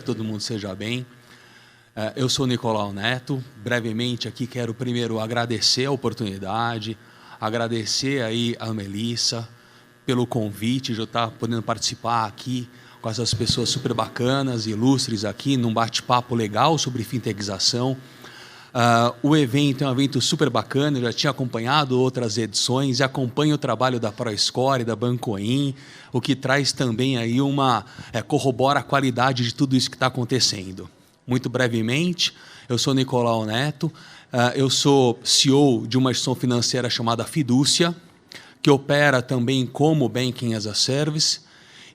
todo mundo seja bem. Eu sou Nicolau Neto. Brevemente aqui quero primeiro agradecer a oportunidade, agradecer aí a Melissa pelo convite de eu estar podendo participar aqui com essas pessoas super bacanas e ilustres aqui num bate-papo legal sobre fintechização. O evento é um evento super bacana, eu já tinha acompanhado outras edições e acompanho o trabalho da ProScore, da Bancoin, o que traz também aí corrobora a qualidade de tudo isso que está acontecendo. Muito brevemente, eu sou Nicolau Neto, eu sou CEO de uma instituição financeira chamada Fidúcia, que opera também como Banking as a Service,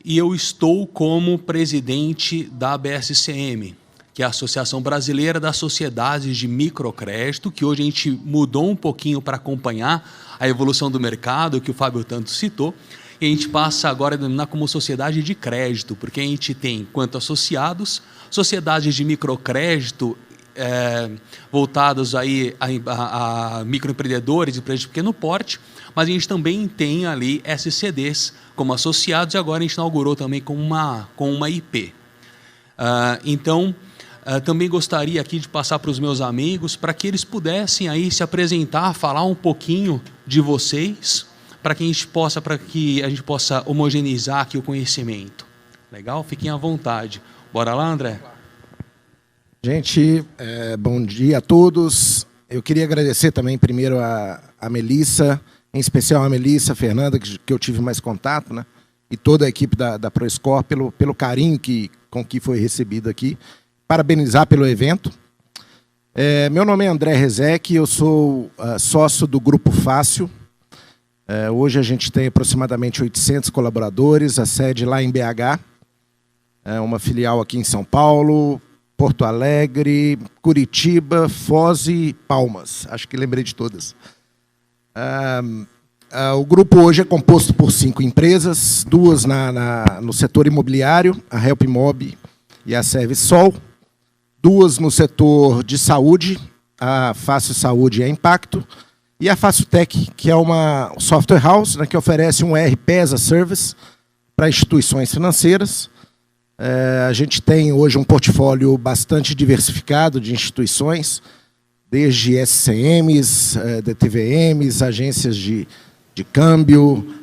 e eu estou como presidente da BSCM, que é a Associação Brasileira das Sociedades de Microcrédito, que hoje a gente mudou um pouquinho para acompanhar a evolução do mercado, que o Fábio tanto citou, e a gente passa agora a denominar como sociedade de crédito, porque a gente tem, enquanto associados, sociedades de microcrédito voltadas aí a microempreendedores, empresas de pequeno porte, mas a gente também tem ali SCDs como associados, e agora a gente inaugurou também com uma IP. Então, também gostaria aqui de passar para os meus amigos, para que eles pudessem aí se apresentar, falar um pouquinho de vocês, para que a gente possa homogeneizar aqui o conhecimento. Legal? Fiquem à vontade. Bora lá, André? Gente, bom dia a todos. Eu queria agradecer também primeiro a Melissa, em especial a Melissa, a Fernanda, que eu tive mais contato, né? E toda a equipe da ProScore pelo carinho com que foi recebido aqui. Parabenizar pelo evento. Meu nome é André Rezec, eu sou sócio do Grupo Fácil. Hoje a gente tem aproximadamente 800 colaboradores, a sede lá em BH, uma filial aqui em São Paulo, Porto Alegre, Curitiba, Foz e Palmas. Acho que lembrei de todas. O grupo hoje é composto por 5 empresas, 2 no setor imobiliário, a HelpMob e a ServiceSol, 2 no setor de saúde, a Fácil Saúde e a Impacto, e a Fácil Tech, que é uma software house, né, que oferece um ERP as a Service para instituições financeiras. A gente tem hoje um portfólio bastante diversificado de instituições, desde SCMs, DTVMs, agências de câmbio,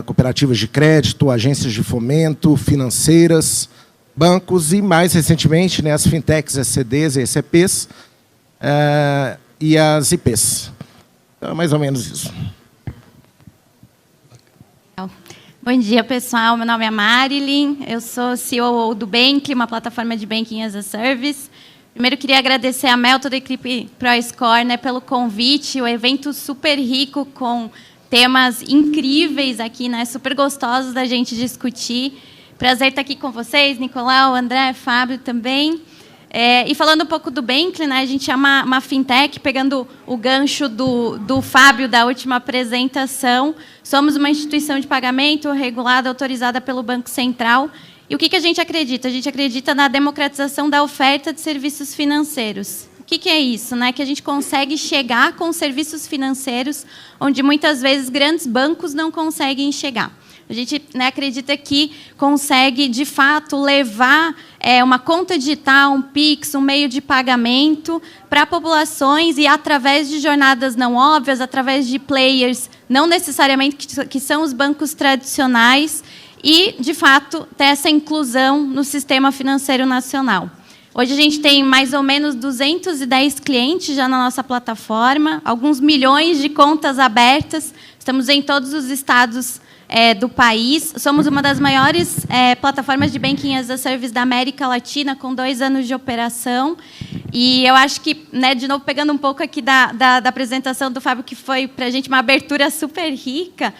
cooperativas de crédito, agências de fomento, financeiras, bancos e, mais recentemente, né, as fintechs, SCDs e ECPs e as IPs. Então, é mais ou menos isso. Bom dia, pessoal. Meu nome é Marilyn, eu sou CEO do Bank, uma plataforma de Banking as a Service. Primeiro, queria agradecer a Mel, toda a equipe ProScore, né, pelo convite, o evento super rico, com temas incríveis aqui, né, super gostosos da gente discutir. Prazer estar aqui com vocês, Nicolau, André, Fábio também. E falando um pouco do Bank, né, a gente é uma fintech, pegando o gancho do Fábio da última apresentação. Somos uma instituição de pagamento regulada, autorizada pelo Banco Central. E o que a gente acredita? A gente acredita na democratização da oferta de serviços financeiros. O que é isso? Né? Que a gente consegue chegar com serviços financeiros onde, muitas vezes, grandes bancos não conseguem chegar. A gente, né, acredita que consegue, de fato, levar uma conta digital, um Pix, um meio de pagamento para populações e através de jornadas não óbvias, através de players não necessariamente que são os bancos tradicionais e, de fato, ter essa inclusão no sistema financeiro nacional. Hoje a gente tem mais ou menos 210 clientes já na nossa plataforma, alguns milhões de contas abertas, estamos em todos os estados do país. Somos uma das maiores plataformas de Banking as a Service da América Latina, com 2 anos de operação. E eu acho que, né, de novo, pegando um pouco aqui da apresentação do Fábio, que foi, para a gente, uma abertura super rica,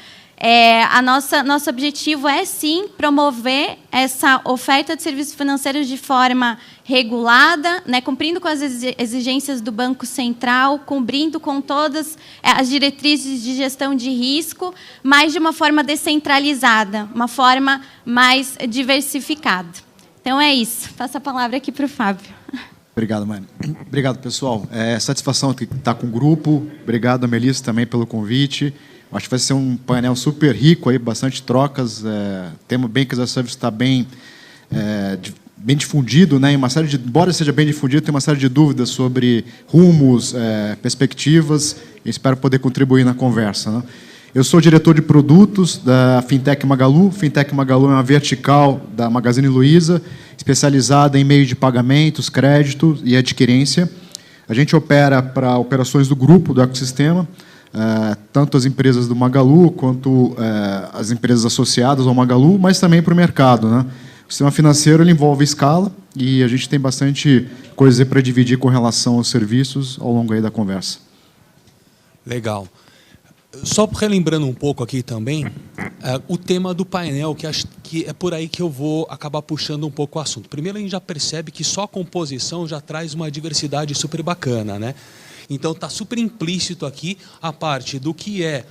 nosso objetivo é, sim, promover essa oferta de serviços financeiros de forma regulada, né, cumprindo com as exigências do Banco Central, cumprindo com todas as diretrizes de gestão de risco, mas de uma forma descentralizada, uma forma mais diversificada. Então, é isso. Passo a palavra aqui para o Fábio. Obrigado, Mari. Obrigado, pessoal. Satisfação estar com o grupo. Obrigado, a Melissa, também pelo convite. Acho que vai ser um painel super rico, aí, bastante trocas. O tema Banking as a Service está bem bem difundido, né, embora seja bem difundido, tem uma série de dúvidas sobre rumos, perspectivas, e espero poder contribuir na conversa, né? Eu sou diretor de produtos da Fintech Magalu. Fintech Magalu é uma vertical da Magazine Luiza, especializada em meio de pagamentos, crédito e adquirência. A gente opera para operações do grupo, do ecossistema, tanto as empresas do Magalu quanto as empresas associadas ao Magalu, mas também para o mercado, né? O sistema financeiro ele envolve escala e a gente tem bastante coisa para dividir com relação aos serviços ao longo aí da conversa. Legal. Só relembrando um pouco aqui também, o tema do painel, que acho que é por aí que eu vou acabar puxando um pouco o assunto. Primeiro, a gente já percebe que só a composição já traz uma diversidade super bacana, né? Então, está super implícito aqui a parte do que é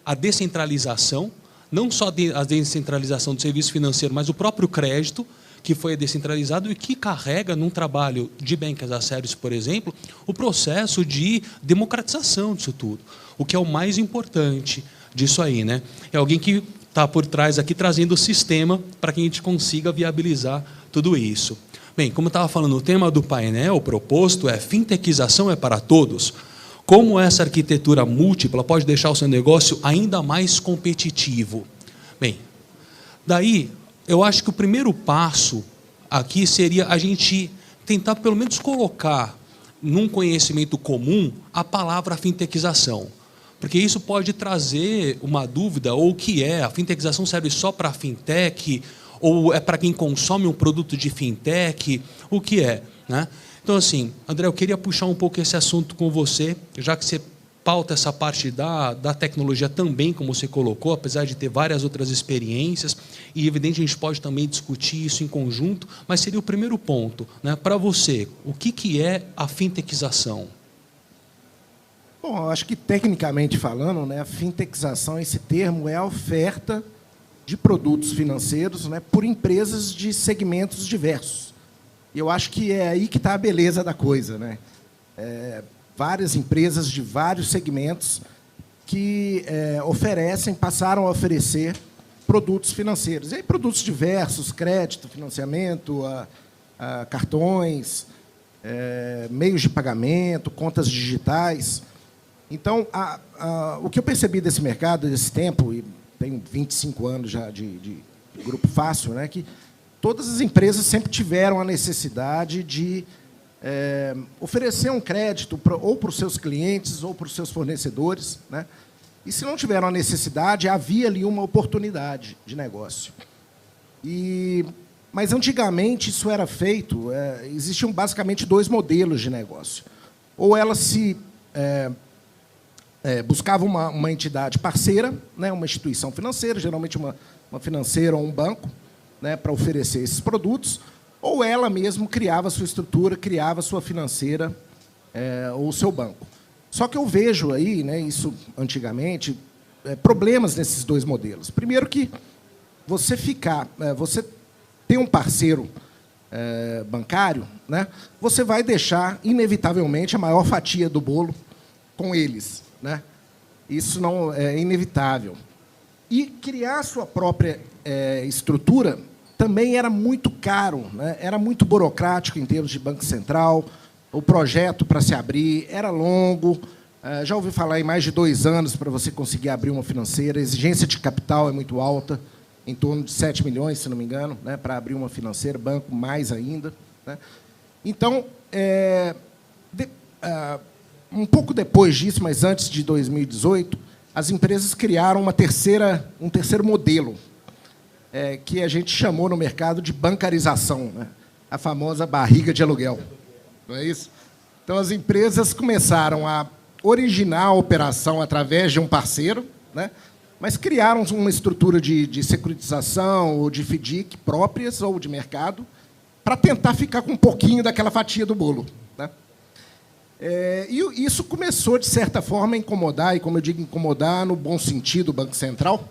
a descentralização, não só a descentralização do serviço financeiro, mas o próprio crédito, que foi descentralizado e que carrega, num trabalho de Bank as a Service, por exemplo, o processo de democratização disso tudo, o que é o mais importante disso aí, né? É alguém que está por trás aqui trazendo o sistema para que a gente consiga viabilizar tudo isso. Bem, como eu estava falando, o tema do painel proposto é fintechização é para todos. Como essa arquitetura múltipla pode deixar o seu negócio ainda mais competitivo? Bem, daí eu acho que o primeiro passo aqui seria a gente tentar pelo menos colocar num conhecimento comum a palavra fintechização. Porque isso pode trazer uma dúvida, ou o que é? A fintechização serve só para a fintech? Ou é para quem consome um produto de fintech? O que é, né? Então, assim, André, eu queria puxar um pouco esse assunto com você, já que você pauta essa parte da tecnologia também, como você colocou, apesar de ter várias outras experiências, e, evidente, a gente pode também discutir isso em conjunto, mas seria o primeiro ponto, né? Para você, o que é a fintechização? Bom, eu acho que, tecnicamente falando, né, a fintechização, esse termo, é a oferta de produtos financeiros, né, por empresas de segmentos diversos. E eu acho que é aí que está a beleza da coisa, né? Várias empresas de vários segmentos que passaram a oferecer produtos financeiros. E aí, produtos diversos, crédito, financiamento, cartões, meios de pagamento, contas digitais. Então, o que eu percebi desse mercado, desse tempo, e tenho 25 anos já de Grupo Fácil, né, que todas as empresas sempre tiveram a necessidade de oferecer um crédito ou para os seus clientes ou para os seus fornecedores, né? E, se não tiveram a necessidade, havia ali uma oportunidade de negócio. Mas, antigamente, isso era feito, existiam basicamente dois modelos de negócio. Ou elas se buscavam uma entidade parceira, né, uma instituição financeira, geralmente uma financeira ou um banco, né, para oferecer esses produtos, ou ela mesma criava a sua estrutura, criava a sua financeira ou o seu banco. Só que eu vejo aí, né, isso antigamente, problemas nesses dois modelos. Primeiro que você ter um parceiro bancário, né, você vai deixar, inevitavelmente, a maior fatia do bolo com eles, né? Isso não é inevitável. E criar a sua própria estrutura também era muito caro, né? Era muito burocrático em termos de Banco Central, o projeto para se abrir era longo, já ouvi falar em mais de 2 anos para você conseguir abrir uma financeira, a exigência de capital é muito alta, em torno de 7 milhões, se não me engano, né, para abrir uma financeira, banco mais ainda, né? Então, um pouco depois disso, mas antes de 2018, as empresas criaram um terceiro modelo, que a gente chamou no mercado de bancarização, né? A famosa barriga de aluguel. Não é isso? Então, as empresas começaram a originar a operação através de um parceiro, né? Mas criaram uma estrutura de securitização ou de FDIC próprias ou de mercado para tentar ficar com um pouquinho daquela fatia do bolo, né? E isso começou, de certa forma, a incomodar, e, como eu digo, incomodar no bom sentido, o Banco Central,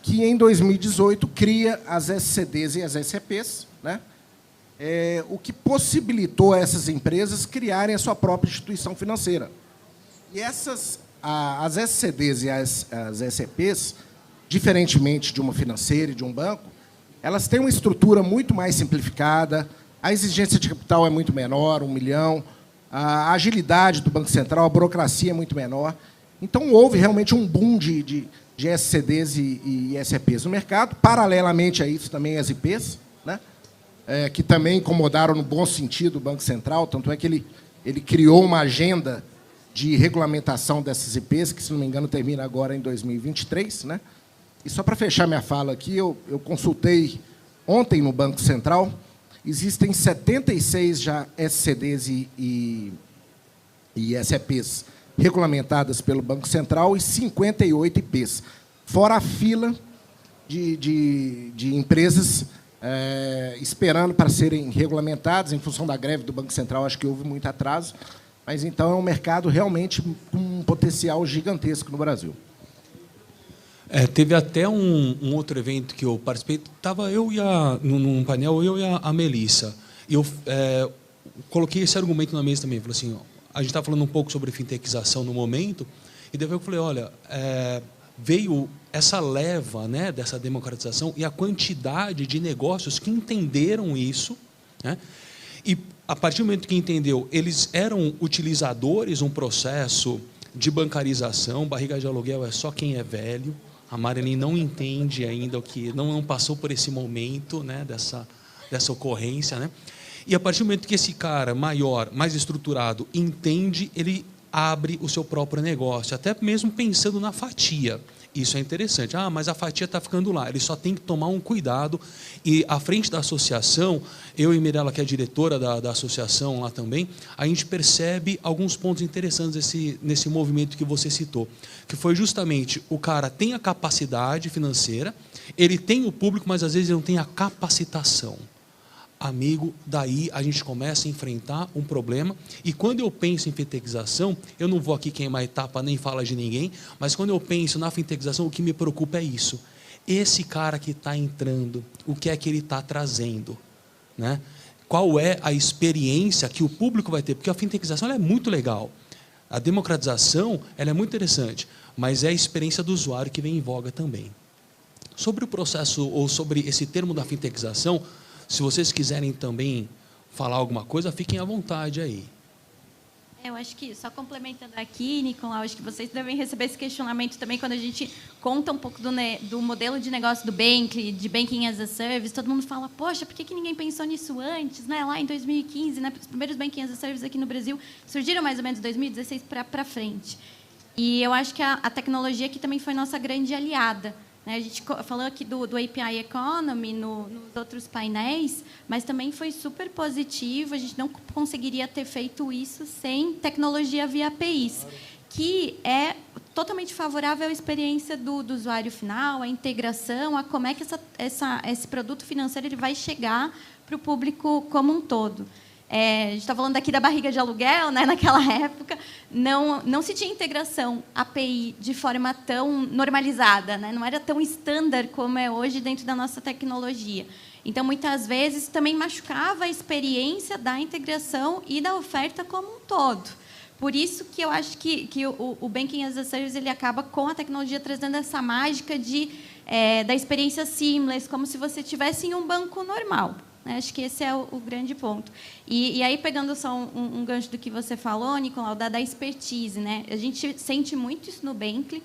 que, em 2018, cria as SCDs e as SCPs, né? O que possibilitou a essas empresas criarem a sua própria instituição financeira. E as SCDs e as SCPs, diferentemente de uma financeira e de um banco, elas têm uma estrutura muito mais simplificada, a exigência de capital é muito menor, 1 milhão, a agilidade do Banco Central, a burocracia é muito menor. Então, houve realmente um boom de SCDs e SEPs no mercado. Paralelamente a isso, também as IPs, né? Que também incomodaram no bom sentido o Banco Central, tanto é que ele criou uma agenda de regulamentação dessas IPs, que, se não me engano, termina agora em 2023. Né? E só para fechar minha fala aqui, eu consultei ontem no Banco Central, existem 76 já SCDs e SEPs regulamentadas pelo Banco Central e 58 IPs, fora a fila de empresas esperando para serem regulamentadas. Em função da greve do Banco Central, acho que houve muito atraso, mas, então, é um mercado realmente com um potencial gigantesco no Brasil. Teve até um outro evento que eu participei, estava eu e num painel, eu e a Melissa, e eu coloquei esse argumento na mesa também, falei assim, a gente está falando um pouco sobre fintechização no momento, e daí eu falei, olha, veio essa leva, né, dessa democratização e a quantidade de negócios que entenderam isso, né, e a partir do momento que entendeu, eles eram utilizadores um processo de bancarização, barriga de aluguel é só quem é velho, a Marilyn não entende ainda o que, não passou por esse momento, né, dessa ocorrência, né? E a partir do momento que esse cara maior, mais estruturado, entende, ele abre o seu próprio negócio, até mesmo pensando na fatia. Isso é interessante. Mas a fatia está ficando lá. Ele só tem que tomar um cuidado. E, à frente da associação, eu e Mirella, que é a diretora da associação lá também, a gente percebe alguns pontos interessantes nesse movimento que você citou, que foi justamente o cara tem a capacidade financeira, ele tem o público, mas, às vezes, ele não tem a capacitação. Amigo, daí a gente começa a enfrentar um problema. E quando eu penso em fintechização, eu não vou aqui queimar etapa nem falar de ninguém, mas quando eu penso na fintechização, o que me preocupa é isso. Esse cara que está entrando, o que é que ele está trazendo? Né? Qual é a experiência que o público vai ter? Porque a fintechização ela é muito legal. A democratização ela é muito interessante, mas é a experiência do usuário que vem em voga também. Sobre o processo, ou sobre esse termo da fintechização, se vocês quiserem também falar alguma coisa, fiquem à vontade aí. Eu acho que, só complementando aqui, Nicolau, acho que vocês devem receber esse questionamento também quando a gente conta um pouco do modelo de negócio do Bankly, de Banking as a Service. Todo mundo fala, poxa, por que ninguém pensou nisso antes? Né? Lá em 2015, né? Os primeiros Banking as a Service aqui no Brasil surgiram mais ou menos em 2016 para frente. E eu acho que a tecnologia aqui também foi nossa grande aliada. A gente falou aqui do API Economy nos outros painéis, mas também foi super positivo. A gente não conseguiria ter feito isso sem tecnologia via APIs, que é totalmente favorável à experiência do usuário final, à integração, a como é que esse produto financeiro ele vai chegar para o público como um todo. A gente está falando aqui da barriga de aluguel, né? Naquela época, não se tinha integração API de forma tão normalizada, né? Não era tão estándar como é hoje dentro da nossa tecnologia. Então, muitas vezes, também machucava a experiência da integração e da oferta como um todo. Por isso que eu acho que o Banking as a Service ele acaba, com a tecnologia, trazendo essa mágica da experiência seamless, como se você estivesse em um banco normal. Acho que esse é o grande ponto. E aí, pegando só um gancho do que você falou, Nicolau, da expertise, né? A gente sente muito isso no Bankly.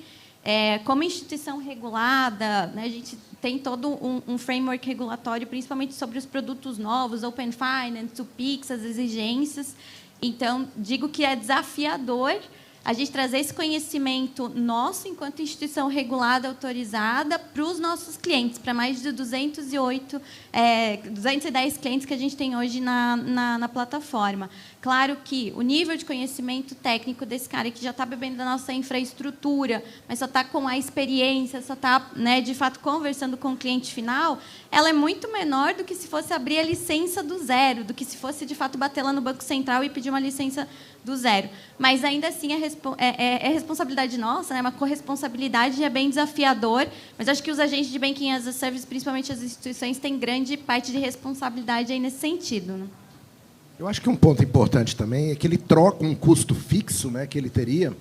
Como instituição regulada, né, a gente tem todo um framework regulatório, principalmente sobre os produtos novos, Open Finance, o PIX, as exigências. Então, digo que é desafiador a gente trazer esse conhecimento nosso, enquanto instituição regulada, autorizada, para os nossos clientes, para mais de 210 clientes que a gente tem hoje na plataforma. Claro que o nível de conhecimento técnico desse cara que já está bebendo da nossa infraestrutura, mas só está com a experiência, só está, né, de fato, conversando com o cliente final, ela é muito menor do que se fosse abrir a licença do zero, do que se fosse, de fato, bater lá no Banco Central e pedir uma licença do zero. Mas, ainda assim, é responsabilidade nossa, né? Uma corresponsabilidade, é bem desafiador, mas acho que os agentes de Banking as a Service, principalmente as instituições, têm grande parte de responsabilidade aí nesse sentido. Né? Eu acho que um ponto importante também é que ele troca um custo fixo, né, que ele teria,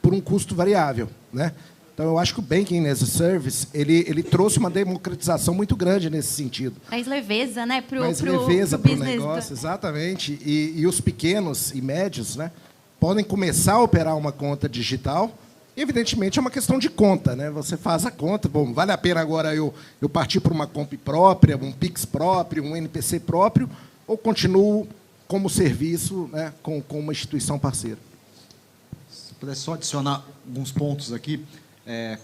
por um custo variável. Né? Então, eu acho que o Banking as a Service, ele trouxe uma democratização muito grande nesse sentido. Mais leveza, né? Mais leveza para o negócio, exatamente. E os pequenos e médios, né, podem começar a operar uma conta digital. E, evidentemente, é uma questão de conta, né? Você faz a conta, bom, vale a pena agora eu partir para uma comp própria, um Pix próprio, um NPC próprio, ou continuo como serviço, né, com uma instituição parceira? Se puder só adicionar alguns pontos aqui.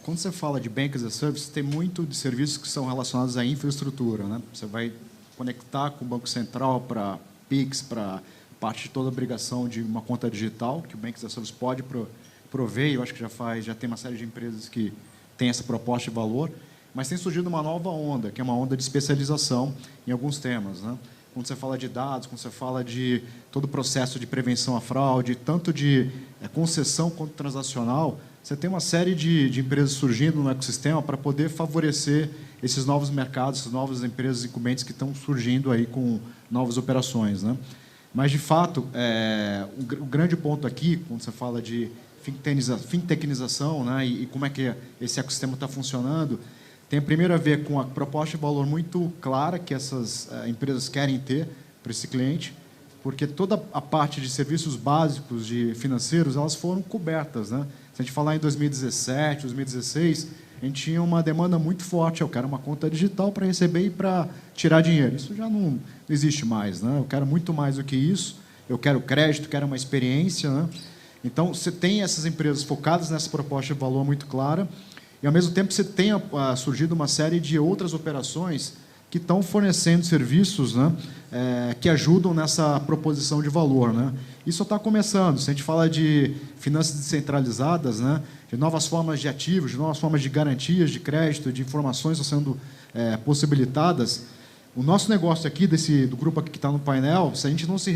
Quando você fala de Bank as a Service, tem muito de serviços que são relacionados à infraestrutura, né? Você vai conectar com o Banco Central para Pix, para parte de toda a obrigação de uma conta digital, que o Bank as a Service pode prover, eu acho que já tem uma série de empresas que têm essa proposta de valor, mas tem surgido uma nova onda, que é uma onda de especialização em alguns temas, né? Quando você fala de dados, quando você fala de todo o processo de prevenção à fraude, tanto de concessão quanto transacional, você tem uma série de empresas surgindo no ecossistema para poder favorecer esses novos mercados, essas novas empresas incumbentes que estão surgindo aí com novas operações, né? Mas, de fato, o grande ponto aqui, quando você fala de fintechnização, né, e como é que esse ecossistema está funcionando, tem primeiro a ver com a proposta de valor muito clara que essas empresas querem ter para esse cliente, porque toda a parte de serviços básicos de financeiros elas foram cobertas, né? Se a gente falar em 2017, 2016, a gente tinha uma demanda muito forte. Eu quero uma conta digital para receber e para tirar dinheiro. Isso já não existe mais, né? Eu quero muito mais do que isso. Eu quero crédito, quero uma experiência, né? Então, você tem essas empresas focadas nessa proposta de valor muito clara e, ao mesmo tempo, você tem surgido uma série de outras operações que estão fornecendo serviços, né, que ajudam nessa proposição de valor, né? Isso está começando. Se a gente fala de finanças descentralizadas, né, de novas formas de ativos, de novas formas de garantias, de crédito, de informações estão sendo possibilitadas, o nosso negócio aqui, do grupo aqui que está no painel, se a gente não se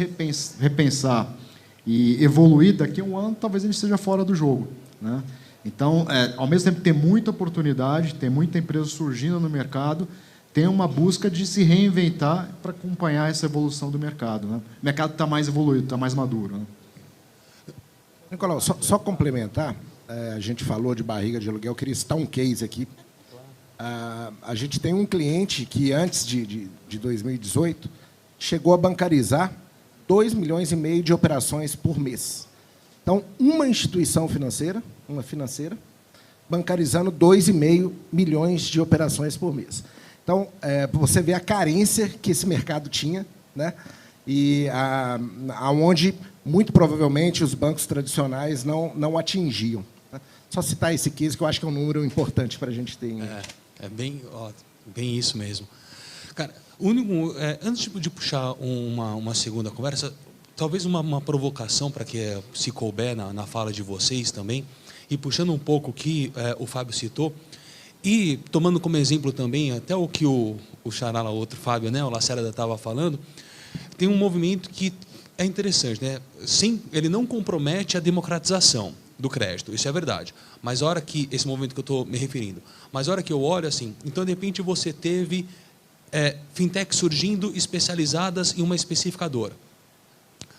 repensar e evoluir, daqui a um ano, talvez a gente esteja fora do jogo, né? Então, ao mesmo tempo, tem muita oportunidade, tem muita empresa surgindo no mercado, tem uma busca de se reinventar para acompanhar essa evolução do mercado, né? O mercado está mais evoluído, está mais maduro, né? Nicolau, só complementar, a gente falou de barriga de aluguel, eu queria citar um case aqui. A gente tem um cliente que, antes de 2018, chegou a bancarizar 2,5 milhões de operações por mês. Então, uma instituição financeira, uma financeira, bancarizando 2,5 milhões de operações por mês. Então, você vê a carência que esse mercado tinha, né? E aonde, muito provavelmente, os bancos tradicionais não atingiam, né? Só citar esse case, que eu acho que é um número importante para a gente ter. É bem isso mesmo. Cara, antes de puxar uma segunda conversa, talvez uma provocação para que se couber na fala de vocês também, e puxando um pouco o que o Fábio citou, e tomando como exemplo também até o que o xará lá, outro Fábio, né, o Lacerda estava falando, tem um movimento que é interessante, né? Ele não compromete a democratização do crédito, isso é verdade. Mas a hora que, esse movimento que eu estou me referindo, mas a hora que eu olho assim, então de repente você teve fintech surgindo especializadas em uma especificadora.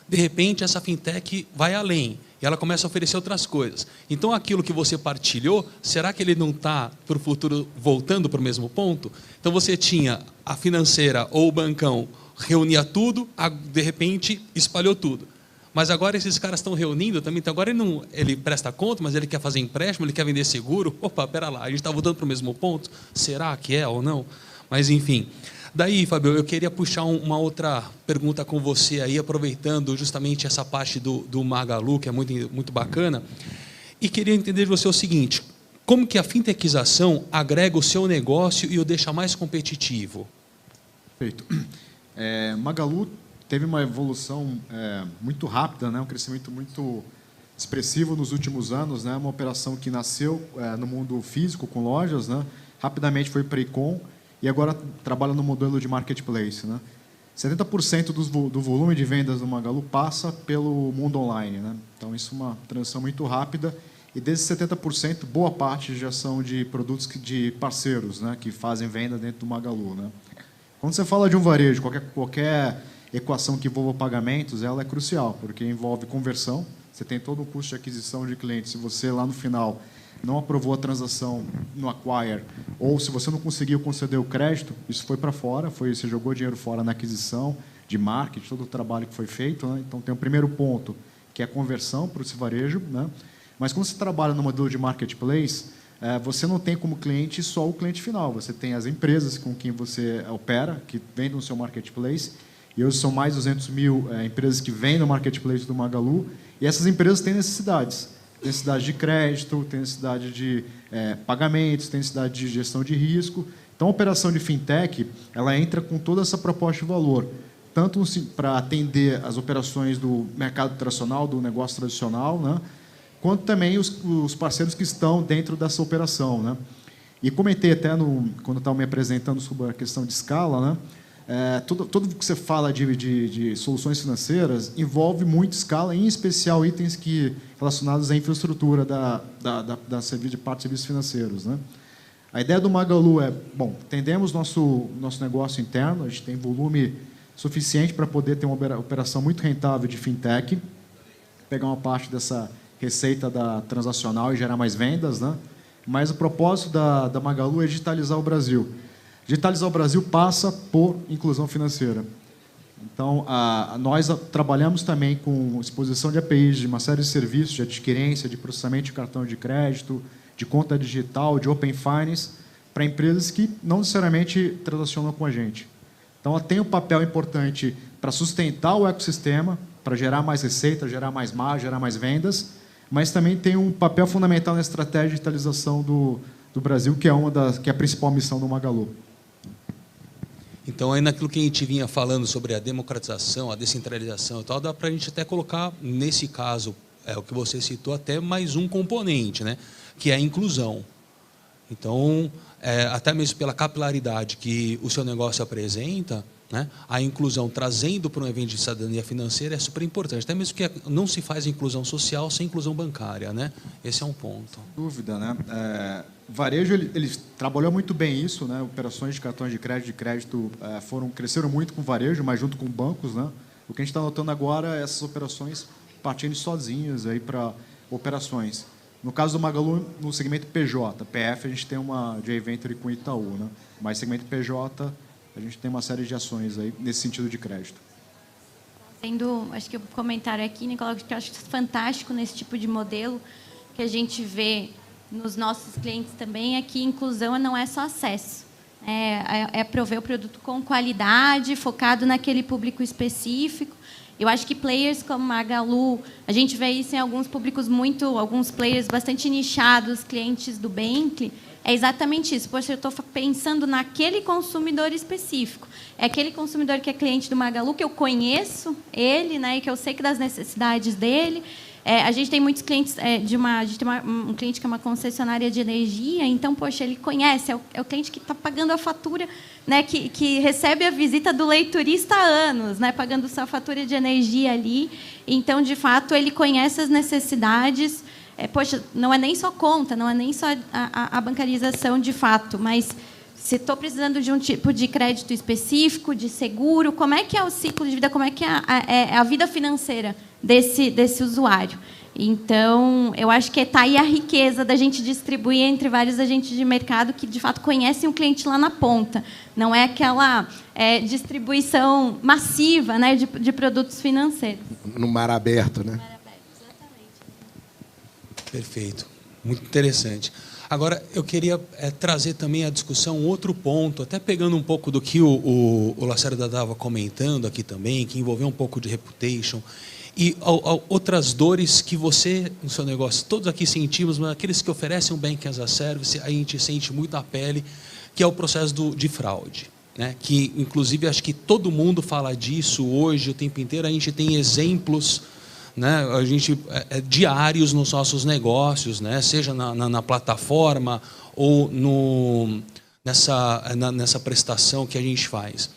De repente, essa fintech vai além e ela começa a oferecer outras coisas. Então, aquilo que você partilhou, será que ele não está, para o futuro, voltando para o mesmo ponto? Então, você tinha a financeira ou o bancão, reunia tudo, de repente, espalhou tudo. Mas agora esses caras estão reunindo também, então agora ele presta conta, mas ele quer fazer empréstimo, ele quer vender seguro. Opa, pera lá, a gente está voltando para o mesmo ponto? Será que é ou não? Mas, enfim... Daí, Fábio, eu queria puxar uma outra pergunta com você aí, aproveitando justamente essa parte do Magalu, que é muito, muito bacana, e queria entender de você o seguinte: como que a fintechização agrega o seu negócio e o deixa mais competitivo? Perfeito. Magalu teve uma evolução muito rápida, né? Um crescimento muito expressivo nos últimos anos, né? Uma operação que nasceu no mundo físico, com lojas, né? Rapidamente foi para e-com, e agora trabalha no modelo de marketplace, né? 70% do volume de vendas do Magalu passa pelo mundo online, né? Então, isso é uma transição muito rápida. E desses 70%, boa parte já são de produtos de parceiros, né, que fazem venda dentro do Magalu, né? Quando você fala de um varejo, qualquer equação que envolva pagamentos, ela é crucial, porque envolve conversão. Você tem todo o custo de aquisição de clientes. Se você, lá no final, não aprovou a transação no acquire, ou se você não conseguiu conceder o crédito, isso foi para fora, você jogou dinheiro fora na aquisição, de marketing, todo o trabalho que foi feito. Né? Então, tem o primeiro ponto, que é a conversão para esse varejo. Né? Mas, quando você trabalha no modelo de marketplace, você não tem como cliente só o cliente final. Você tem as empresas com quem você opera, que vendem no seu marketplace. E hoje são mais de 200 mil empresas que vendem no marketplace do Magalu. E essas empresas têm necessidades. Tem necessidade de crédito, tem necessidade de pagamentos, tem necessidade de gestão de risco. Então, a operação de fintech, ela entra com toda essa proposta de valor, tanto para atender as operações do mercado tradicional, do negócio tradicional, né? Quanto também os parceiros que estão dentro dessa operação. Né? E comentei até, quando estava me apresentando sobre a questão de escala, né? Tudo que você fala de soluções financeiras envolve muito escala, em especial itens relacionados à infraestrutura da parte de serviços financeiros. Né? A ideia do Magalu é, bom, atendemos nosso negócio interno, a gente tem volume suficiente para poder ter uma operação muito rentável de fintech, pegar uma parte dessa receita transacional e gerar mais vendas. Né? Mas o propósito da Magalu é digitalizar o Brasil. Digitalizar o Brasil passa por inclusão financeira. Então, nós trabalhamos também com exposição de APIs, de uma série de serviços de adquirência, de processamento de cartão de crédito, de conta digital, de Open Finance, para empresas que não necessariamente transacionam com a gente. Então, ela tem um papel importante para sustentar o ecossistema, para gerar mais receita, gerar mais margem, gerar mais vendas, mas também tem um papel fundamental na estratégia de digitalização do Brasil, que é a principal missão do Magalu. Então, aí naquilo que a gente vinha falando sobre a democratização, a descentralização e tal, dá para a gente até colocar, nesse caso, o que você citou, até mais um componente, né? Que é a inclusão. Então, até mesmo pela capilaridade que o seu negócio apresenta, né, a inclusão trazendo para um evento de cidadania financeira é super importante. Até mesmo que não se faz inclusão social sem inclusão bancária. Né? Esse é um ponto. Sem dúvida. Né? O varejo ele trabalhou muito bem isso. Né? Operações de cartões de crédito cresceram muito com o varejo, mas junto com bancos. Né? O que a gente está notando agora é essas operações partindo sozinhas para operações. No caso do Magalu, no segmento PJ, PF, a gente tem uma joint venture com o Itaú. Né? Mas segmento PJ, a gente tem uma série de ações aí nesse sentido de crédito. Acho que o comentário aqui, Nicolau, que eu acho fantástico nesse tipo de modelo que a gente vê nos nossos clientes também, é que inclusão não é só acesso. É prover o produto com qualidade, focado naquele público específico. Eu acho que players como Magalu, a gente vê isso em alguns players bastante nichados, clientes do Bank, é exatamente isso. Poxa, eu estou pensando naquele consumidor específico. É aquele consumidor que é cliente do Magalu, que eu conheço ele, né, e que eu sei das necessidades dele. A gente tem muitos clientes, a gente tem um cliente que é uma concessionária de energia, então, poxa, ele conhece, é o cliente que está pagando a fatura, né, que recebe a visita do leiturista há anos, né, pagando sua fatura de energia ali. Então, de fato, ele conhece as necessidades. Poxa, não é nem só conta, não é nem só a bancarização de fato, mas se estou precisando de um tipo de crédito específico, de seguro, como é que é o ciclo de vida, como é que é a vida financeira desse usuário. Então, eu acho que está aí a riqueza da gente distribuir entre vários agentes de mercado que, de fato, conhecem o cliente lá na ponta. Não é aquela distribuição massiva, né, de produtos financeiros. No mar aberto, né? Perfeito. Muito interessante. Agora, eu queria trazer também à discussão um outro ponto, até pegando um pouco do que o Lacerda estava comentando aqui também, que envolveu um pouco de reputation, e outras dores que você, no seu negócio, todos aqui sentimos, mas aqueles que oferecem um Banking as a Service, a gente sente muito na pele, que é o processo de fraude. Né? Que, inclusive, acho que todo mundo fala disso hoje, o tempo inteiro, a gente tem exemplos, né, a gente diários nos nossos negócios, né, seja na plataforma ou nessa prestação que a gente faz.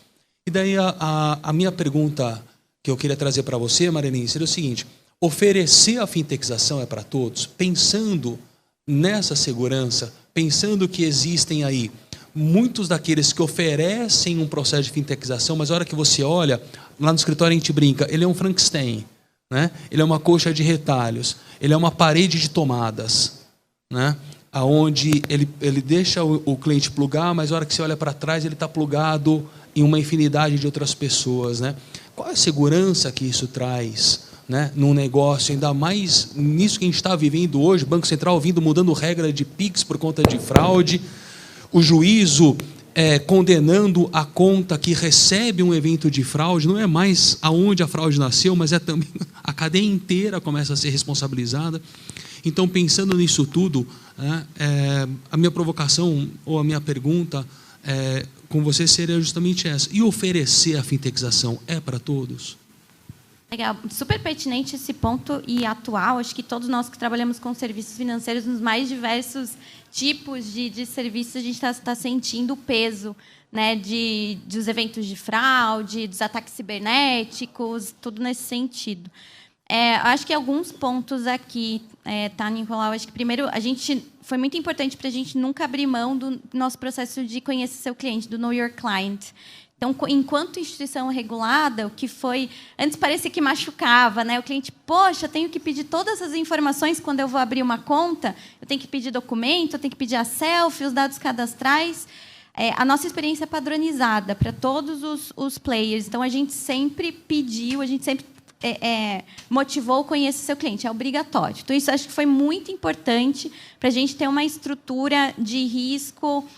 E daí a minha pergunta que eu queria trazer para você, Marilyn, seria o seguinte: oferecer a fintechização é para todos, pensando nessa segurança, pensando que existem aí muitos daqueles que oferecem um processo de fintechização, mas a hora que você olha, lá no escritório a gente brinca, ele é um Frankenstein. Né? Ele é uma coxa de retalhos, ele é uma parede de tomadas. né? Onde ele deixa o cliente plugar, mas na hora que você olha para trás, ele está plugado em uma infinidade de outras pessoas, né? Qual é a segurança que isso traz, né, num negócio, ainda mais nisso que a gente está vivendo hoje, Banco Central mudando regra de PIX por conta de fraude, o juízo condenando a conta que recebe um evento de fraude, não é mais aonde a fraude nasceu, mas é também a cadeia inteira começa a ser responsabilizada. Então, pensando nisso tudo, né, a minha provocação ou a minha pergunta com você seria justamente essa. E oferecer a fintechização é para todos? Legal, super pertinente esse ponto e atual. Acho que todos nós que trabalhamos com serviços financeiros nos mais diversos tipos de serviços, a gente está sentindo o peso, né, dos eventos de fraude, dos ataques cibernéticos, tudo nesse sentido. Acho que alguns pontos aqui, tá, Nicolau? Acho que, primeiro, foi muito importante para a gente nunca abrir mão do nosso processo de conhecer seu cliente, do Know Your Client. Então, enquanto instituição regulada, o que foi... Antes parecia que machucava, né? O cliente, poxa, tenho que pedir todas as informações quando eu vou abrir uma conta, eu tenho que pedir documento, eu tenho que pedir a selfie, os dados cadastrais. A nossa experiência é padronizada para todos os players. Então, a gente sempre pediu, a gente sempre motivou o conhecer seu cliente, é obrigatório. Então, isso acho que foi muito importante para a gente ter uma estrutura de risco.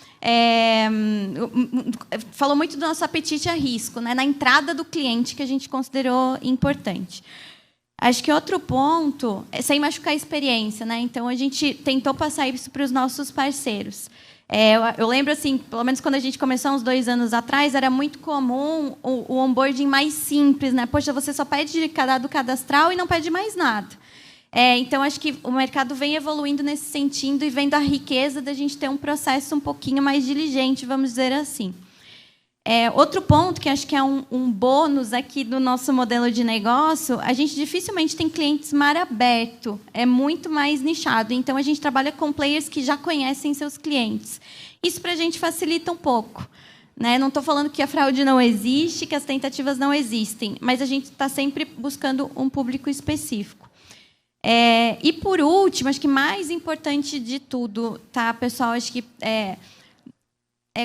Falou muito do nosso apetite a risco, né, na entrada do cliente, que a gente considerou importante. Acho que outro ponto é sem machucar a experiência, né? Então, a gente tentou passar isso para os nossos parceiros. Eu lembro, assim, pelo menos quando a gente começou uns 2 anos atrás, era muito comum o onboarding mais simples, né? Poxa, você só pede dado cadastral e não pede mais nada. Então, acho que o mercado vem evoluindo nesse sentido e vendo a riqueza da gente ter um processo um pouquinho mais diligente, vamos dizer assim. Outro ponto, que acho que é um bônus aqui do nosso modelo de negócio, a gente dificilmente tem clientes mar aberto, é muito mais nichado. Então, a gente trabalha com players que já conhecem seus clientes. Isso, para a gente, facilita um pouco, né? Não estou falando que a fraude não existe, que as tentativas não existem, mas a gente está sempre buscando um público específico. E, por último, acho que mais importante de tudo, tá, pessoal? Acho que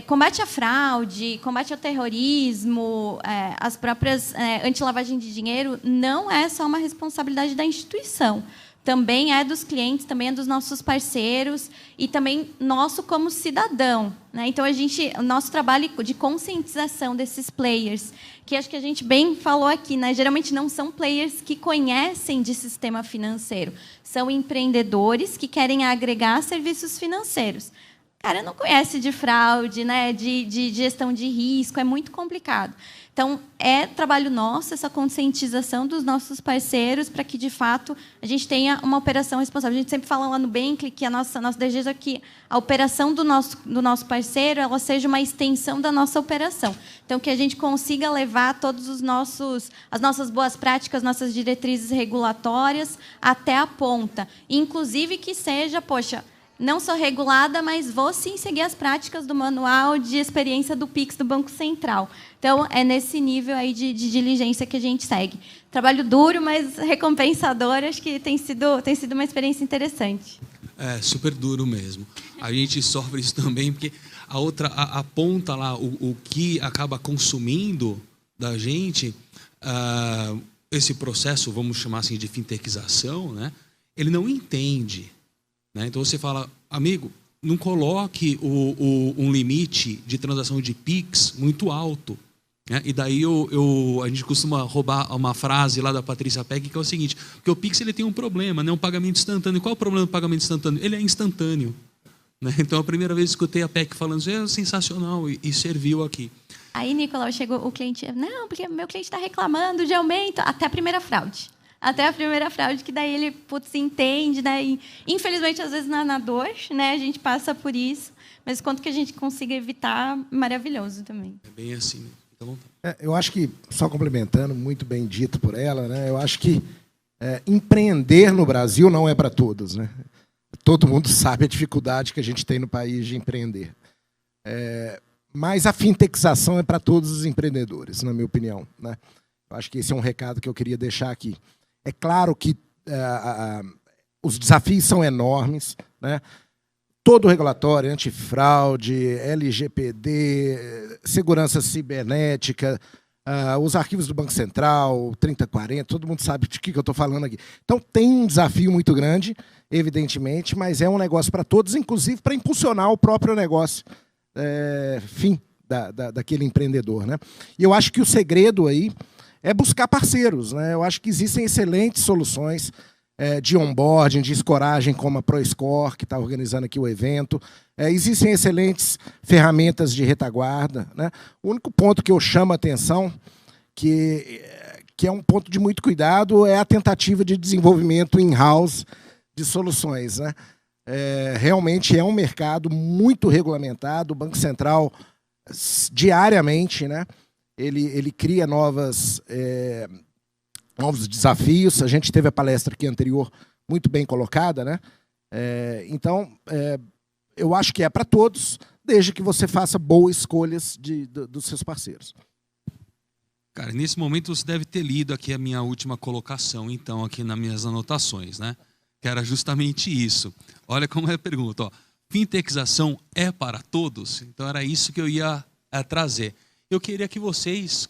combate à fraude, combate ao terrorismo, as próprias anti-lavagem de dinheiro, não é só uma responsabilidade da instituição. Também é dos clientes, também é dos nossos parceiros e também nosso como cidadão, né? Então, o nosso trabalho de conscientização desses players, que acho que a gente bem falou aqui, né? Geralmente não são players que conhecem de sistema financeiro, são empreendedores que querem agregar serviços financeiros. Cara, não conhece de fraude, né? de gestão de risco, é muito complicado. Então, é trabalho nosso, essa conscientização dos nossos parceiros, para que, de fato, a gente tenha uma operação responsável. A gente sempre fala lá no Bankly que nosso desejo é que a operação do nosso parceiro ela seja uma extensão da nossa operação. Então, que a gente consiga levar todos as nossas boas práticas, nossas diretrizes regulatórias até a ponta. Inclusive que seja, poxa, não sou regulada, mas vou sim seguir as práticas do manual de experiência do PIX do Banco Central. Então, é nesse nível aí de diligência que a gente segue. Trabalho duro, mas recompensador. Acho que tem sido uma experiência interessante. Super duro mesmo. A gente sofre isso também, porque a ponta lá, o que acaba consumindo da gente, esse processo, vamos chamar assim, de fintechização, né? Ele não entende. Né? Então, você fala, amigo, não coloque um limite de transação de PIX muito alto. Né? E daí a gente costuma roubar uma frase lá da Patrícia Peck, que é o seguinte, porque o PIX ele tem um problema, né? Um pagamento instantâneo. Qual é o problema do pagamento instantâneo? Ele é instantâneo. Né? Então, a primeira vez que escutei a Peck falando isso, é sensacional e serviu aqui. Aí, Nicolau, chegou o cliente, não, porque meu cliente está reclamando de aumento, até a primeira fraude. Até a primeira fraude, que daí ele entende, né? E, infelizmente, às vezes, na dor, né? A gente passa por isso. Mas quanto que a gente consiga evitar, maravilhoso também. É bem assim, né? Fica à vontade. Eu acho que, só complementando, muito bem dito por ela, né? Eu acho que empreender no Brasil não é para todos, né? Todo mundo sabe a dificuldade que a gente tem no país de empreender. Mas a fintechização é para todos os empreendedores, na minha opinião, né? Eu acho que esse é um recado que eu queria deixar aqui. É claro que os desafios são enormes, né? Todo o regulatório, antifraude, LGPD, segurança cibernética, os arquivos do Banco Central, 3040, todo mundo sabe de que eu estou falando aqui. Então, tem um desafio muito grande, evidentemente, mas é um negócio para todos, inclusive para impulsionar o próprio negócio, daquele empreendedor, né? E eu acho que o segredo aí é buscar parceiros, né? Eu acho que existem excelentes soluções de onboarding, de escoragem, como a ProScore, que está organizando aqui o evento. Existem excelentes ferramentas de retaguarda, né? O único ponto que eu chamo a atenção, que é um ponto de muito cuidado, é a tentativa de desenvolvimento in-house de soluções, né? Realmente é um mercado muito regulamentado. O Banco Central, diariamente, né, ele cria novos desafios. A gente teve a palestra aqui anterior muito bem colocada, né? Então, eu acho que é para todos, desde que você faça boas escolhas dos seus parceiros. Cara, nesse momento você deve ter lido aqui a minha última colocação, então, aqui nas minhas anotações, né? Que era justamente isso. Olha como é a pergunta, ó. Fintechização é para todos? Então era isso que eu ia trazer. Eu queria que vocês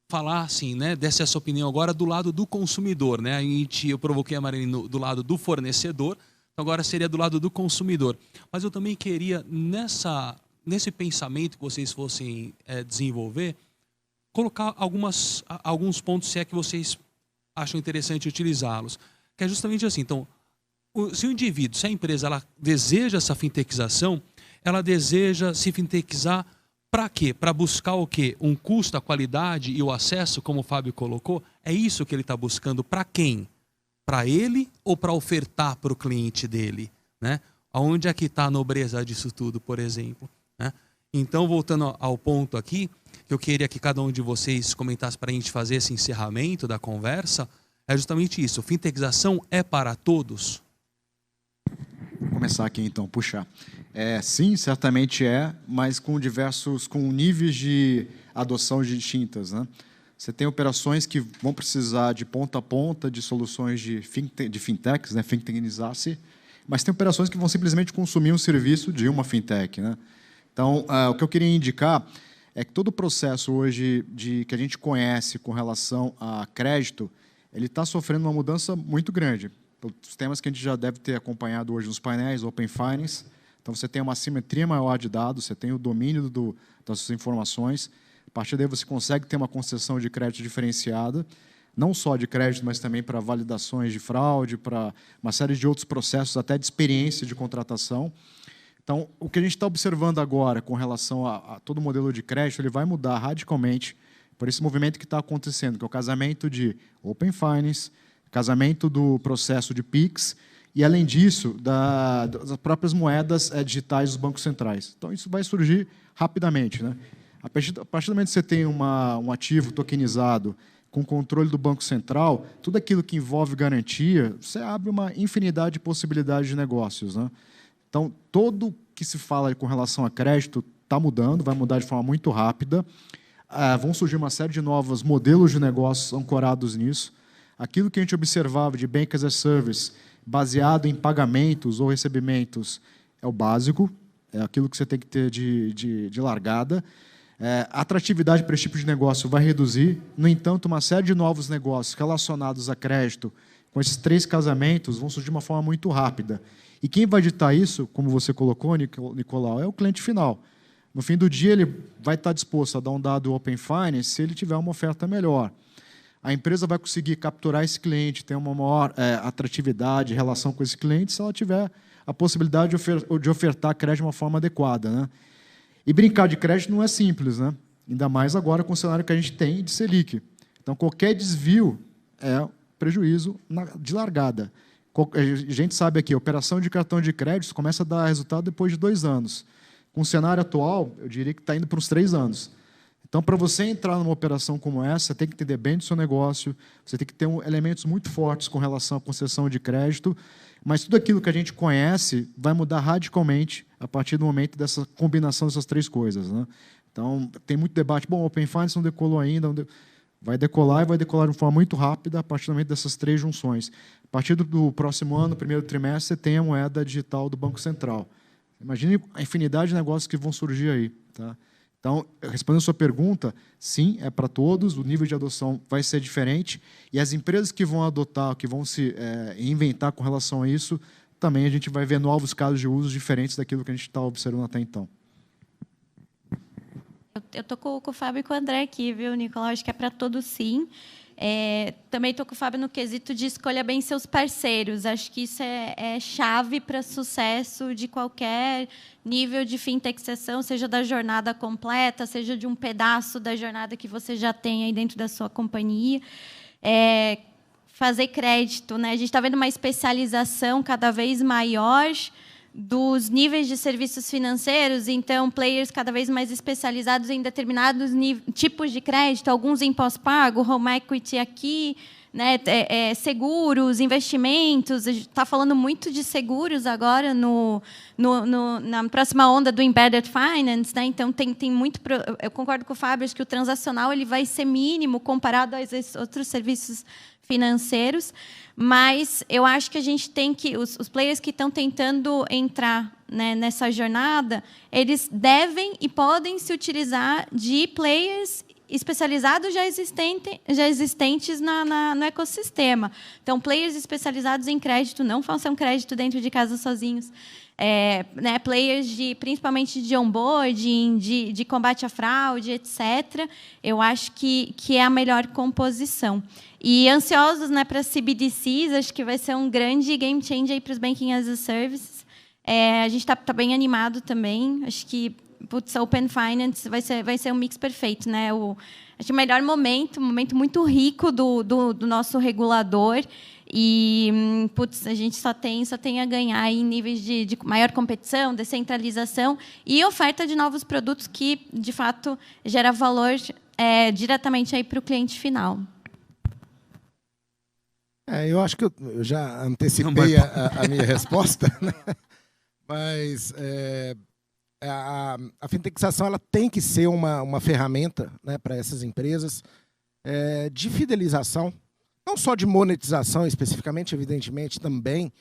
falassem, né, desse essa opinião agora do lado do consumidor, né? Eu provoquei a Marilyn do lado do fornecedor, agora seria do lado do consumidor. Mas eu também queria, nesse pensamento que vocês fossem desenvolver, colocar alguns pontos, se é que vocês acham interessante utilizá-los. Que é justamente assim, então, se o indivíduo, se a empresa, ela deseja essa fintechização, ela deseja se fintechizar para quê? Para buscar o quê? Um custo, a qualidade e o acesso, como o Fábio colocou? É isso que ele está buscando para quem? Para ele ou para ofertar para o cliente dele? Né? Onde é que está a nobreza disso tudo, por exemplo? Né? Então, voltando ao ponto aqui, que eu queria que cada um de vocês comentasse para a gente fazer esse encerramento da conversa, é justamente isso. Fintechização é para todos? Vou começar aqui então, puxar. Sim, certamente mas com níveis de adoção distintas, né? Você tem operações que vão precisar de ponta a ponta de soluções de fintechs, né? Fintechizar-se, mas tem operações que vão simplesmente consumir um serviço de uma fintech, né? Então, o que eu queria indicar é que todo o processo hoje que a gente conhece com relação a crédito, ele está sofrendo uma mudança muito grande. Os temas que a gente já deve ter acompanhado hoje nos painéis, Open Finance. Então, você tem uma simetria maior de dados, você tem o domínio das suas informações. A partir daí, você consegue ter uma concessão de crédito diferenciada, não só de crédito, mas também para validações de fraude, para uma série de outros processos, até de experiência de contratação. Então, o que a gente está observando agora com relação a todo o modelo de crédito, ele vai mudar radicalmente por esse movimento que está acontecendo, que é o casamento de Open Finance, casamento do processo de PIX e, além disso, das próprias moedas digitais dos bancos centrais. Então, isso vai surgir rapidamente, né? A partir do momento que você tem um ativo tokenizado com controle do Banco Central, tudo aquilo que envolve garantia, você abre uma infinidade de possibilidades de negócios, né? Então, tudo o que se fala com relação a crédito está mudando, vai mudar de forma muito rápida. Vão surgir uma série de novos modelos de negócios ancorados nisso. Aquilo que a gente observava de Bank as a Service, baseado em pagamentos ou recebimentos, é o básico, é aquilo que você tem que ter de largada. A atratividade para esse tipo de negócio vai reduzir. No entanto, uma série de novos negócios relacionados a crédito, com esses 3 casamentos, vão surgir de uma forma muito rápida. E quem vai ditar isso, como você colocou, Nicolau, é o cliente final. No fim do dia, ele vai estar disposto a dar um dado Open Finance se ele tiver uma oferta melhor. A empresa vai conseguir capturar esse cliente, ter uma maior atratividade, relação com esse cliente, se ela tiver a possibilidade de ofertar crédito de uma forma adequada, né? E brincar de crédito não é simples, né? Ainda mais agora com o cenário que a gente tem de Selic. Então, qualquer desvio é prejuízo de largada. A gente sabe aqui, a operação de cartão de crédito começa a dar resultado depois de 2 anos. Com o cenário atual, eu diria que está indo para uns 3 anos. Então, para você entrar numa operação como essa, você tem que entender bem do seu negócio, você tem que ter elementos muito fortes com relação à concessão de crédito, mas tudo aquilo que a gente conhece vai mudar radicalmente a partir do momento dessa combinação dessas 3 coisas, né? Então, tem muito debate. Bom, o Open Finance não decolou ainda. vai decolar e vai decolar de uma forma muito rápida a partir do momento dessas 3 junções. A partir do próximo ano, primeiro trimestre, você tem a moeda digital do Banco Central. Imagine a infinidade de negócios que vão surgir aí. Tá? Então, respondendo a sua pergunta, sim, é para todos, o nível de adoção vai ser diferente, e as empresas que vão adotar, que vão se inventar com relação a isso, também a gente vai ver novos casos de uso diferentes daquilo que a gente está observando até então. Eu estou com o Fábio e com o André aqui, viu, Nicolau? Acho que é para todos, sim. Também estou com o Fábio no quesito de escolha bem seus parceiros. Acho que isso é chave para sucesso de qualquer nível de fintechzação, seja da jornada completa, seja de um pedaço da jornada que você já tem aí dentro da sua companhia. Fazer crédito, né? A gente está vendo uma especialização cada vez maior dos níveis de serviços financeiros, então, players cada vez mais especializados em determinados tipos de crédito, alguns em pós-pago, home equity aqui, né, seguros, investimentos. A gente está falando muito de seguros agora na próxima onda do Embedded Finance. Né? Então, tem muito... Eu concordo com o Fábio, acho que o transacional ele vai ser mínimo comparado a esses outros serviços financeiros, mas eu acho que a gente tem que... Os players que estão tentando entrar, né, nessa jornada, eles devem e podem se utilizar de players especializados já existentes no ecossistema. Então, players especializados em crédito, não façam crédito dentro de casa sozinhos. Né, players principalmente de onboarding, de combate à fraude, etc. Eu acho que é a melhor composição. E ansiosos, né, para CBDCs, acho que vai ser um grande game changer para os Banking as a Service. A gente está bem animado também. Acho que Open Finance vai ser um mix perfeito. Né? Acho que o melhor momento, um momento muito rico do nosso regulador. E a gente só tem a ganhar em níveis de maior competição, descentralização e oferta de novos produtos que, de fato, gera valor diretamente para o cliente final. Eu acho que eu já antecipei a minha resposta, né? Mas a fintechzação ela tem que ser uma ferramenta, né, para essas empresas de fidelização, não só de monetização especificamente, evidentemente, também,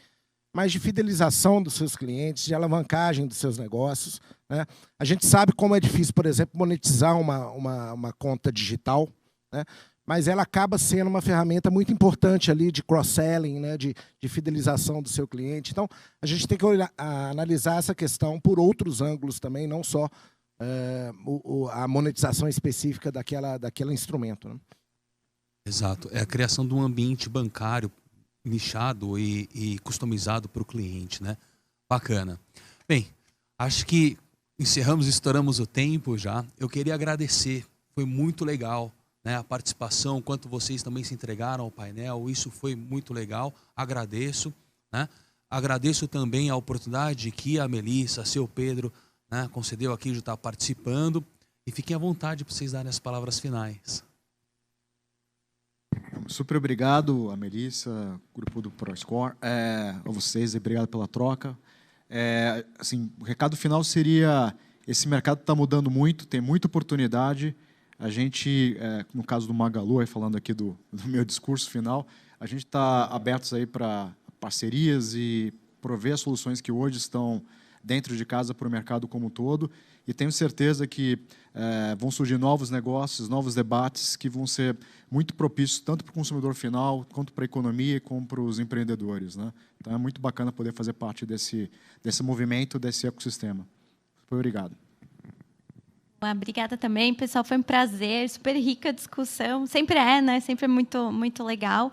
mas de fidelização dos seus clientes, de alavancagem dos seus negócios. Né? A gente sabe como é difícil, por exemplo, monetizar uma conta digital, né? Mas ela acaba sendo uma ferramenta muito importante ali de cross-selling, né? de fidelização do seu cliente. Então, a gente tem que analisar essa questão por outros ângulos também, não só a monetização específica daquele instrumento. Né? Exato. É a criação de um ambiente bancário nichado e customizado para o cliente, né? Bacana. Bem, acho que encerramos e estouramos o tempo já. Eu queria agradecer, foi muito legal, né, a participação, quanto vocês também se entregaram ao painel, isso foi muito legal, agradeço. Né? Agradeço também a oportunidade que a Melissa, seu Pedro, né, concedeu aqui de estar participando, e fiquem à vontade para vocês darem as palavras finais. Super obrigado a Melissa, grupo do ProScore, a vocês, obrigado pela troca. Assim, o recado final seria, esse mercado está mudando muito, tem muita oportunidade. A gente, no caso do Magalu, falando aqui do meu discurso final, a gente está abertos aí para parcerias e prover as soluções que hoje estão dentro de casa para o mercado como um todo. E tenho certeza que vão surgir novos negócios, novos debates que vão ser muito propícios tanto para o consumidor final, quanto para a economia, como para os empreendedores. Né? Então, é muito bacana poder fazer parte desse movimento, desse ecossistema. Muito obrigado. Obrigada também, pessoal. Foi um prazer, super rica a discussão. Sempre né? Sempre é muito, muito legal.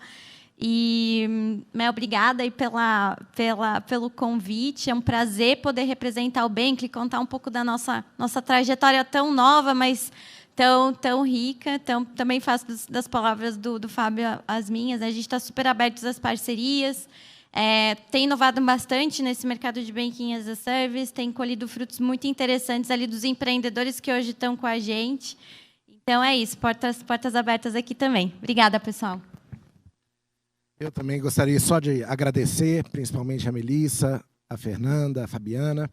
E obrigada aí pelo convite. É um prazer poder representar o Bankly, contar um pouco da nossa trajetória tão nova, mas tão rica. Então, também faço das palavras do Fábio as minhas. A gente está super abertos às parcerias. Tem inovado bastante nesse mercado de Banking as a Service, tem colhido frutos muito interessantes ali dos empreendedores que hoje estão com a gente. Então, é isso, portas abertas aqui também. Obrigada, pessoal. Eu também gostaria só de agradecer, principalmente a Melissa, a Fernanda, a Fabiana,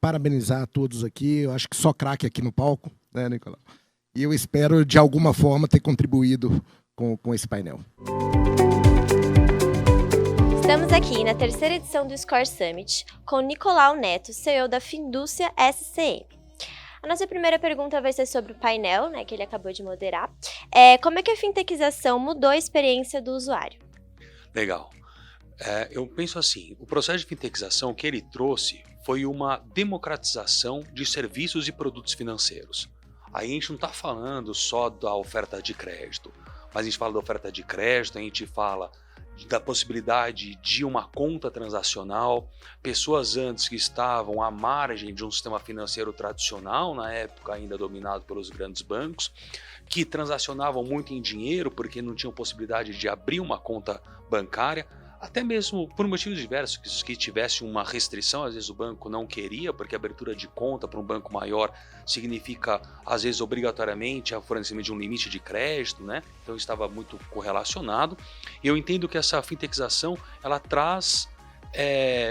parabenizar a todos aqui. Eu acho que só craque aqui no palco, né, Nicolau? e eu espero, de alguma forma, ter contribuído com esse painel. Estamos aqui na terceira edição do Score Summit com Nicolau Neto, CEO da Findúcia SCM. A nossa primeira pergunta vai ser sobre o painel, né, que ele acabou de moderar. Como é que a fintechização mudou a experiência do usuário? Legal. Eu penso assim, o processo de fintechização que ele trouxe foi uma democratização de serviços e produtos financeiros. Aí a gente não está falando só da oferta de crédito, mas a gente fala da oferta de crédito, a gente fala da possibilidade de uma conta transacional, pessoas antes que estavam à margem de um sistema financeiro tradicional, na época ainda dominado pelos grandes bancos, que transacionavam muito em dinheiro porque não tinham possibilidade de abrir uma conta bancária, até mesmo por motivos diversos, que tivesse uma restrição, às vezes o banco não queria, porque a abertura de conta para um banco maior significa, às vezes, obrigatoriamente, a fornecimento de um limite de crédito, né? Então estava muito correlacionado. E eu entendo que essa fintechização, ela traz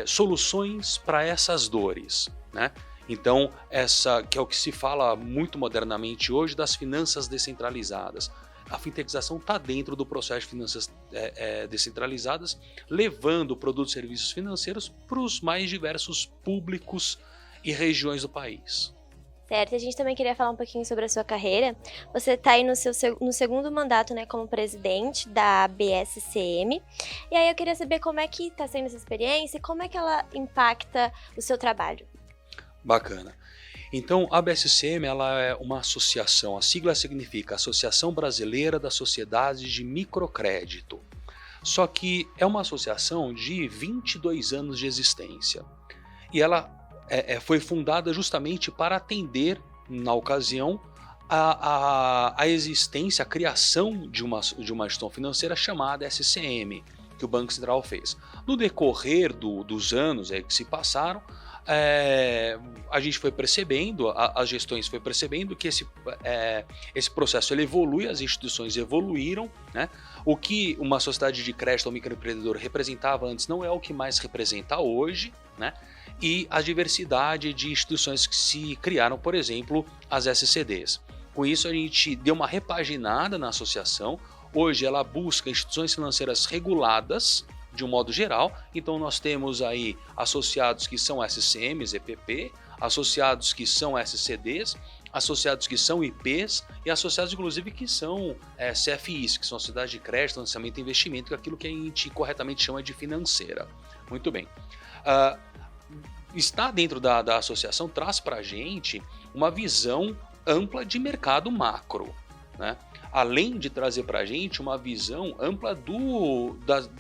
soluções para essas dores, né? Então, essa que é o que se fala muito modernamente hoje das finanças descentralizadas. A fintechização está dentro do processo de finanças descentralizadas, levando produtos e serviços financeiros para os mais diversos públicos e regiões do país. Certo, a gente também queria falar um pouquinho sobre a sua carreira. Você está aí no segundo mandato, né, como presidente da BSCM. E aí eu queria saber como é que está sendo essa experiência e como é que ela impacta o seu trabalho. Bacana. Então, a BSCM ela é uma associação, a sigla significa Associação Brasileira das Sociedades de Microcrédito. Só que é uma associação de 22 anos de existência. E ela foi fundada justamente para atender, na ocasião, a existência, a criação de uma instituição financeira chamada SCM, que o Banco Central fez. No decorrer dos anos que se passaram, a gente foi percebendo, as gestões foi percebendo que esse processo ele evolui, as instituições evoluíram, né? O que uma sociedade de crédito ou microempreendedor representava antes não é o que mais representa hoje, né? E a diversidade de instituições que se criaram, por exemplo, as SCDs. Com isso a gente deu uma repaginada na associação. Hoje ela busca instituições financeiras reguladas, de um modo geral. Então nós temos aí associados que são SCMs, EPP, associados que são SCDs, associados que são IPs e associados inclusive que são CFIs, que são Sociedades de Crédito, Financiamento e Investimento, que é aquilo que a gente corretamente chama de financeira. Muito bem. Estar dentro da associação traz para a gente uma visão ampla de mercado macro, né? Além de trazer para a gente uma visão ampla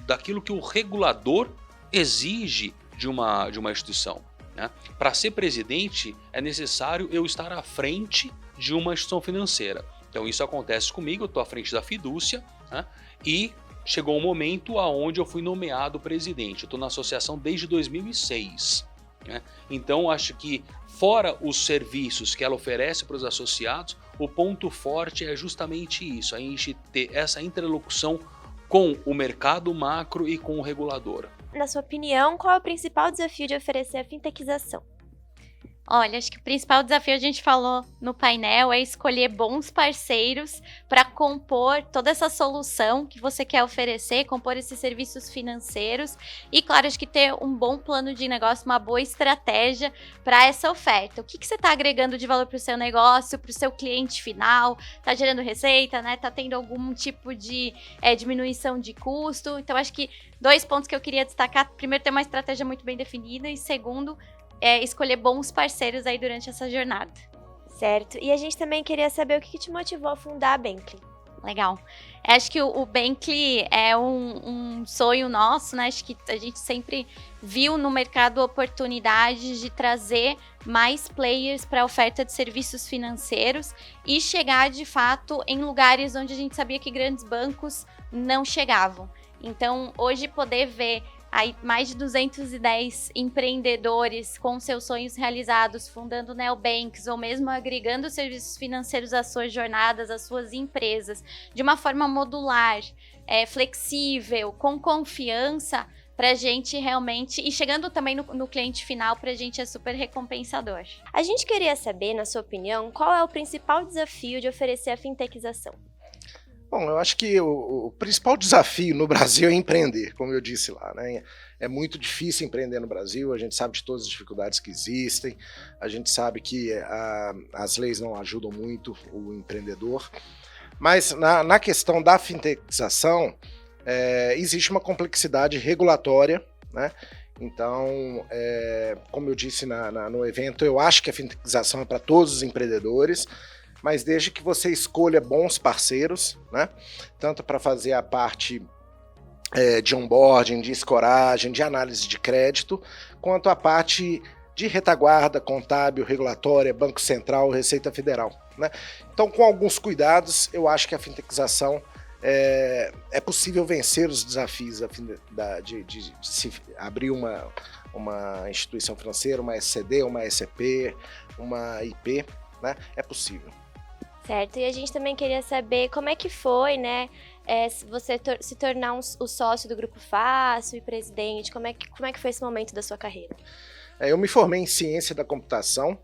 daquilo que o regulador exige de uma instituição, né? Para ser presidente é necessário eu estar à frente de uma instituição financeira. Então isso acontece comigo, eu estou à frente da Fidúcia, né? E chegou um momento onde eu fui nomeado presidente. Eu estou na associação desde 2006. Né? Então acho que fora os serviços que ela oferece para os associados, o ponto forte é justamente isso, a gente ter essa interlocução com o mercado macro e com o regulador. Na sua opinião, qual é o principal desafio de oferecer a fintechização? Olha, acho que o principal desafio, a gente falou no painel, é escolher bons parceiros para compor toda essa solução que você quer oferecer, compor esses serviços financeiros e, claro, acho que ter um bom plano de negócio, uma boa estratégia para essa oferta. O que você está agregando de valor para o seu negócio, para o seu cliente final? Está gerando receita, né? Está tendo algum tipo de diminuição de custo? Então, acho que 2 pontos que eu queria destacar. Primeiro, ter uma estratégia muito bem definida e, segundo, escolher bons parceiros aí durante essa jornada. Certo. E a gente também queria saber o que te motivou a fundar a Bankly. Legal. Acho que o Bankly é um sonho nosso, né? Acho que a gente sempre viu no mercado oportunidades de trazer mais players para a oferta de serviços financeiros e chegar, de fato, em lugares onde a gente sabia que grandes bancos não chegavam. Então, hoje poder ver aí mais de 210 empreendedores com seus sonhos realizados, fundando neobanks ou mesmo agregando serviços financeiros às suas jornadas, às suas empresas, de uma forma modular, flexível, com confiança, para a gente realmente, e chegando também no cliente final, para a gente é super recompensador. A gente queria saber, na sua opinião, qual é o principal desafio de oferecer a fintechização? Bom, eu acho que o principal desafio no Brasil é empreender, como eu disse lá, né? É muito difícil empreender no Brasil, a gente sabe de todas as dificuldades que existem, a gente sabe que as leis não ajudam muito o empreendedor, mas na questão da fintechização, existe uma complexidade regulatória, né? Então, como eu disse no evento, eu acho que a fintechização é para todos os empreendedores, mas desde que você escolha bons parceiros, né? Tanto para fazer a parte de onboarding, de escoragem, de análise de crédito, quanto a parte de retaguarda contábil, regulatória, Banco Central, Receita Federal, né? Então, com alguns cuidados, eu acho que a fintechização é possível vencer os desafios de se abrir uma instituição financeira, uma SCD, uma SCP, uma IP, né? É possível. Certo, e a gente também queria saber como é que foi, né, você se tornar o sócio do Grupo Fácil e presidente, como é que foi esse momento da sua carreira? Eu me formei em Ciência da Computação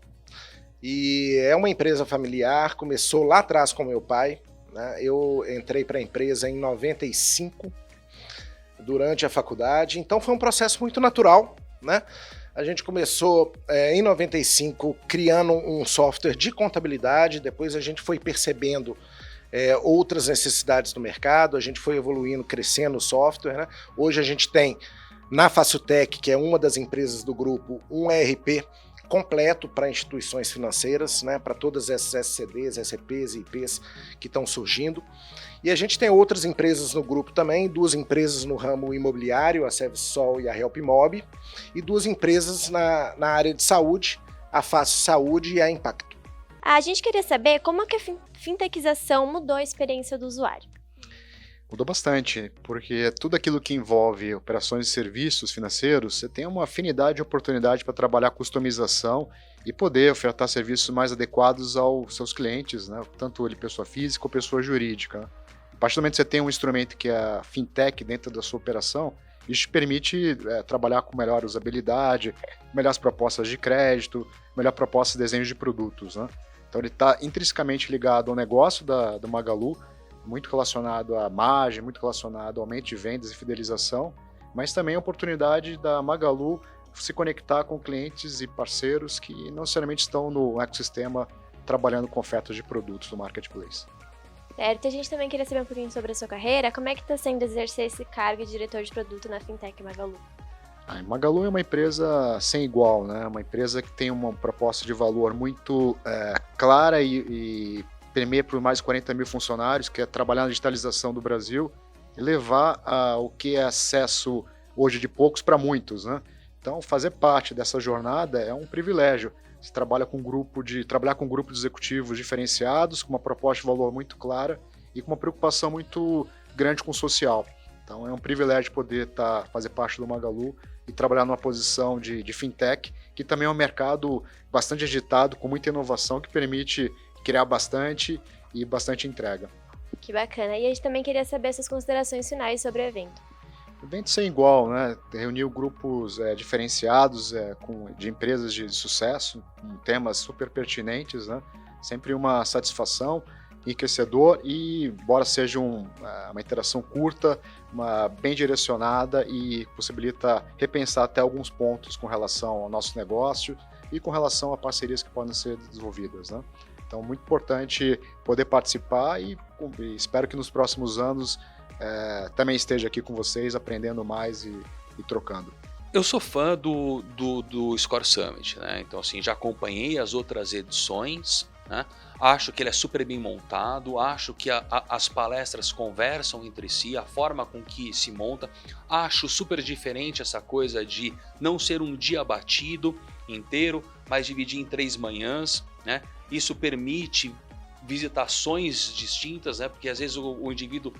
e é uma empresa familiar, começou lá atrás com meu pai, né? Eu entrei para a empresa em 95, durante a faculdade, então foi um processo muito natural, né? A gente começou em 95 criando um software de contabilidade, depois a gente foi percebendo outras necessidades do mercado, a gente foi evoluindo, crescendo o software, né? Hoje a gente tem na Faciltech, que é uma das empresas do grupo, um ERP completo para instituições financeiras, né? Para todas essas SCDs, SCPs e IPs que estão surgindo. E a gente tem outras empresas no grupo também, 2 empresas no ramo imobiliário, a ServiceSol e a HelpMob, e 2 empresas na área de saúde, a Fácil Saúde e a Impacto. A gente queria saber como que a fintechização mudou a experiência do usuário. Mudou bastante, porque tudo aquilo que envolve operações e serviços financeiros, você tem uma afinidade e oportunidade para trabalhar customização e poder ofertar serviços mais adequados aos seus clientes, né? Tanto ele pessoa física ou pessoa jurídica, né? A partir do momento que você tem um instrumento que é a fintech dentro da sua operação, isso te permite trabalhar com melhor usabilidade, melhores propostas de crédito, melhor proposta de desenho de produtos, né? Então ele está intrinsecamente ligado ao negócio do Magalu, muito relacionado à margem, muito relacionado ao aumento de vendas e fidelização, mas também a oportunidade da Magalu se conectar com clientes e parceiros que não necessariamente estão no ecossistema trabalhando com ofertas de produtos no marketplace. Certo, a gente também queria saber um pouquinho sobre a sua carreira, como é que está sendo exercer esse cargo de diretor de produto na Fintech Magalu? A Magalu é uma empresa sem igual, né? Uma empresa que tem uma proposta de valor muito clara e permeia por mais de 40 mil funcionários, que é trabalhar na digitalização do Brasil e levar o que é acesso hoje de poucos para muitos, né? Então, fazer parte dessa jornada é um privilégio. Você trabalhar com um grupo de executivos diferenciados, com uma proposta de valor muito clara e com uma preocupação muito grande com o social. Então, é um privilégio poder fazer parte do Magalu e trabalhar numa posição de fintech, que também é um mercado bastante agitado, com muita inovação, que permite criar bastante e bastante entrega. Que bacana. E a gente também queria saber suas considerações finais sobre o evento. O evento sem igual, né? Reuniu grupos diferenciados de empresas de sucesso, com temas super pertinentes, né? Sempre uma satisfação, enriquecedor e, embora seja uma interação curta, bem direcionada e possibilita repensar até alguns pontos com relação ao nosso negócio e com relação a parcerias que podem ser desenvolvidas, né? Então, muito importante poder participar e espero que nos próximos anos também esteja aqui com vocês, aprendendo mais e trocando. Eu sou fã do Score Summit, né? Então, assim, já acompanhei as outras edições, né? Acho que ele é super bem montado, acho que as palestras conversam entre si, a forma com que se monta. Acho super diferente essa coisa de não ser um dia batido inteiro, mas dividir em 3 manhãs, né? Isso permite visitações distintas, né? Porque às vezes o indivíduo,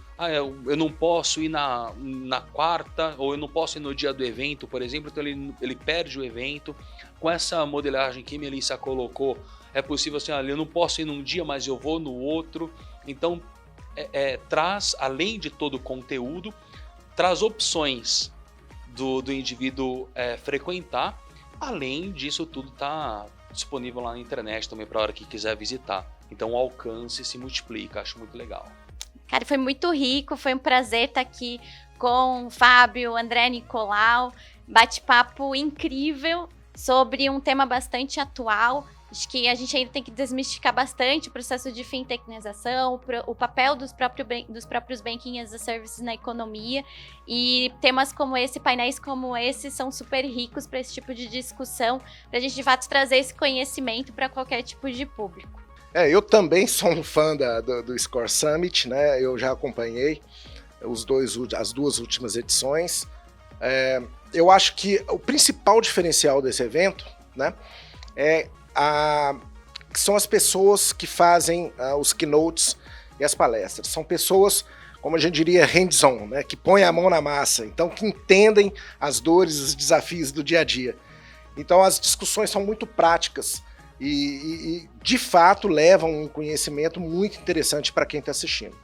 eu não posso ir na quarta, ou eu não posso ir no dia do evento, por exemplo, então ele perde o evento. Com essa modelagem que a Melissa colocou, é possível assim, eu não posso ir num dia, mas eu vou no outro. Então, traz, além de todo o conteúdo, traz opções do indivíduo frequentar. Além disso tudo tá disponível lá na internet também para a hora que quiser visitar. Então o alcance se multiplica, acho muito legal. Cara, foi muito rico, foi um prazer estar aqui com o Fábio, André, Nicolau, bate-papo incrível sobre um tema bastante atual. Acho que a gente ainda tem que desmistificar bastante o processo de fintechnização, o papel dos próprios banking as a service na economia, e temas como esse, painéis como esse, são super ricos para esse tipo de discussão, para a gente de fato trazer esse conhecimento para qualquer tipo de público. Eu também sou um fã do Score Summit, né? Eu já acompanhei as duas últimas edições. Eu acho que o principal diferencial desse evento, né, são as pessoas que fazem os keynotes e as palestras. São pessoas, como a gente diria, hands-on, né, que põem a mão na massa, então que entendem as dores, os desafios do dia a dia. Então as discussões são muito práticas e de fato levam um conhecimento muito interessante para quem está assistindo.